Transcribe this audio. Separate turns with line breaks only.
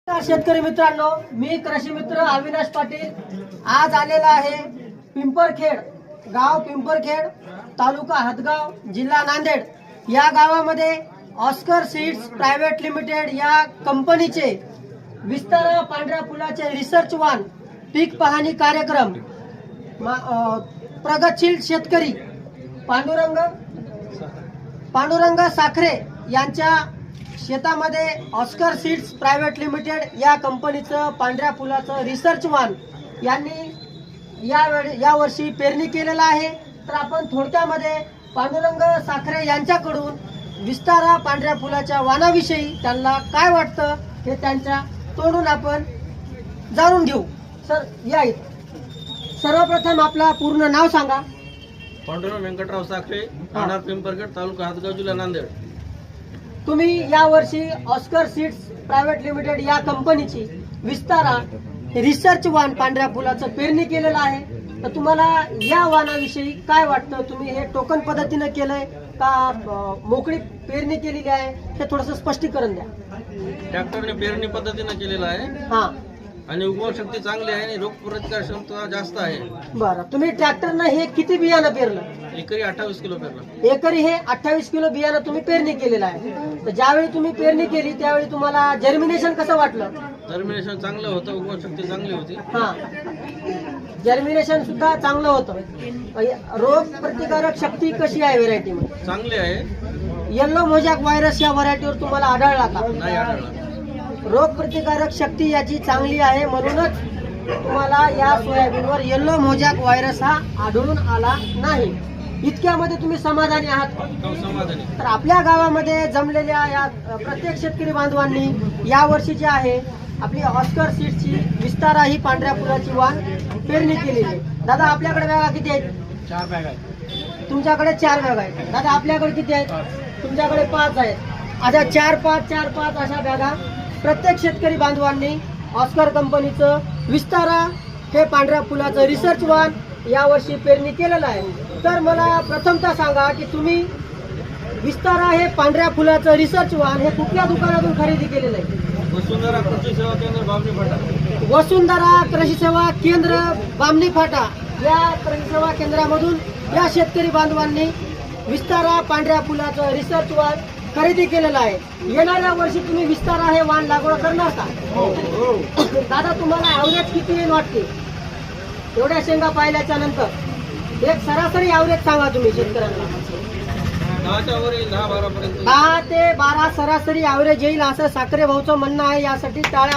शेतकरी मित्रांनो, मी कृषी मित्र अविनाश पाटील आज आलेला आहे पिंपरखेड, गाव पिंपरखेड, तालुका हदगाव, जिल्हा नांदेड या गावामध्ये ऑस्कर सीड्स प्रायव्हेट लिमिटेड या कंपनीचे विस्तारा पांढऱ्या फुलाचे रिसर्च वान पीक पाहणी कार्यक्रम प्रगतशील शेतकरी पांडुरंग साखरे यांच्या शेतामध्ये ऑस्कर सीड्स प्रायव्हेट लिमिटेड या कंपनीचं पांढऱ्या फुलाचं रिसर्च वान यांनी या वर्षी पेरणी केलेला आहे। तर आपण थोडक्यामध्ये पांडुरंग साखरे यांच्याकडून विस्तारा पांढऱ्या फुलाच्या वाणाविषयी त्यांना काय वाटतं हे त्यांच्या तोंडून आपण जाणून घेऊ। सर या सर्वप्रथम आपला पूर्ण नाव सांगा।
पांडुरंग व्यंकटराव साखरे, राहणार पिंपरखेड, तालुका हदगाव, जिल्हा नांदेड।
तुम्ही या वर्षी ऑस्कर सीड्स प्रायव्हेट लिमिटेड या कंपनीची विस्तारा रिसर्च वाण पांढऱ्या फुलाचं पेरणी केलेलं आहे। तर तुम्हाला या वाणाविषयी काय वाटतं? तुम्ही हे टोकन पद्धतीने केलंय का मोकळी पेरणी केलेली आहे हे थोडंसं स्पष्टीकरण द्या।
ट्रॅक्टरने पेरणी पद्धतीने केलेला आहे
हा,
आणि उगवण शक्ती चांगली आहे आणि रोगप्रतिकार क्षमता जास्त आहे।
बरं, तुम्ही ट्रॅक्टरनं हे किती बियाणं पेरलं?
एकरी 28 किलो पेरलं।
एकरी हे 28 किलो बियाणं तुम्ही पेरणी केलेलं आहे। तर ज्यावेळी तुम्ही पेरणी केली त्यावेळी तुम्हाला जर्मिनेशन कसं वाटलं?
जर्मिनेशन चांगलं होतं, उगवण शक्ती चांगली होती।
हा, जर्मिनेशन सुद्धा चांगलं होतं। रोग प्रतिकारक शक्ती कशी आहे व्हेरायटी मध्ये?
चांगली आहे।
येल्लो मोजॅक व्हायरस या व्हरायटीवर तुम्हाला आढळला का?
नाही आढळला।
रोग प्रतिकारक शक्ती याची चांगली आहे, म्हणूनच तुम्हाला या सोयाबीनवर येल्लो मोजॅक व्हायरस हा आढळून आला नाही। इतक्यामध्ये तुम्ही समाधानी आहात?
समाधानी।
तर आपल्या गावामध्ये जमलेल्या या प्रत्येक शेतकरी बांधवांनी या वर्षी जे आहे आपली ऑस्कर सीड्सची विस्तारा ही पांढऱ्या फुलाची वाण पेरणी केलेली आहे। दादा आपल्याकडे बॅगा किती आहेत?
4 बॅग आहेत।
तुमच्याकडे 4 बॅगा आहेत। दादा आपल्याकडे किती आहेत? तुमच्याकडे 5 आहेत। आता 4-5 अशा बॅगा प्रत्येक शेतकरी बांधवांनी ऑस्कर कंपनीचं विस्तारा हे पांढऱ्या फुलाचं रिसर्च वाण यावर्षी पेरणी केलेलं आहे। तर मला प्रथमतः सांगा की तुम्ही विस्तारा हे पांढऱ्या फुलाचं रिसर्च वाण हे कुठल्या दुकानातून खरेदी केलेलं आहे?
वसुंधरा कृषी सेवा केंद्र, बामणी फाटा।
वसुंधरा कृषी सेवा केंद्र, बामणी फाटा या कृषी सेवा केंद्रामधून या शेतकरी बांधवांनी विस्तारा पांढऱ्या फुलाचं रिसर्च वाण खरेदी केलेला आहे। येणाऱ्या वर्षी तुम्ही विस्तारा हे वाण लागवड करणार का? दादा तुम्हाला ॲव्हरेज किती येईल वाटते एवढ्या शेंगा पाहिल्याच्या नंतर? एक सरासरी ॲव्हरेज सांगा तुम्ही शेतकऱ्यांना।
10च्या वर येईल, 10-12 पर्यंत।
10 ते 12 सरासरी ॲव्हरेज येईल असं साखरे भाऊचं म्हणणं आहे। यासाठी टाळ्या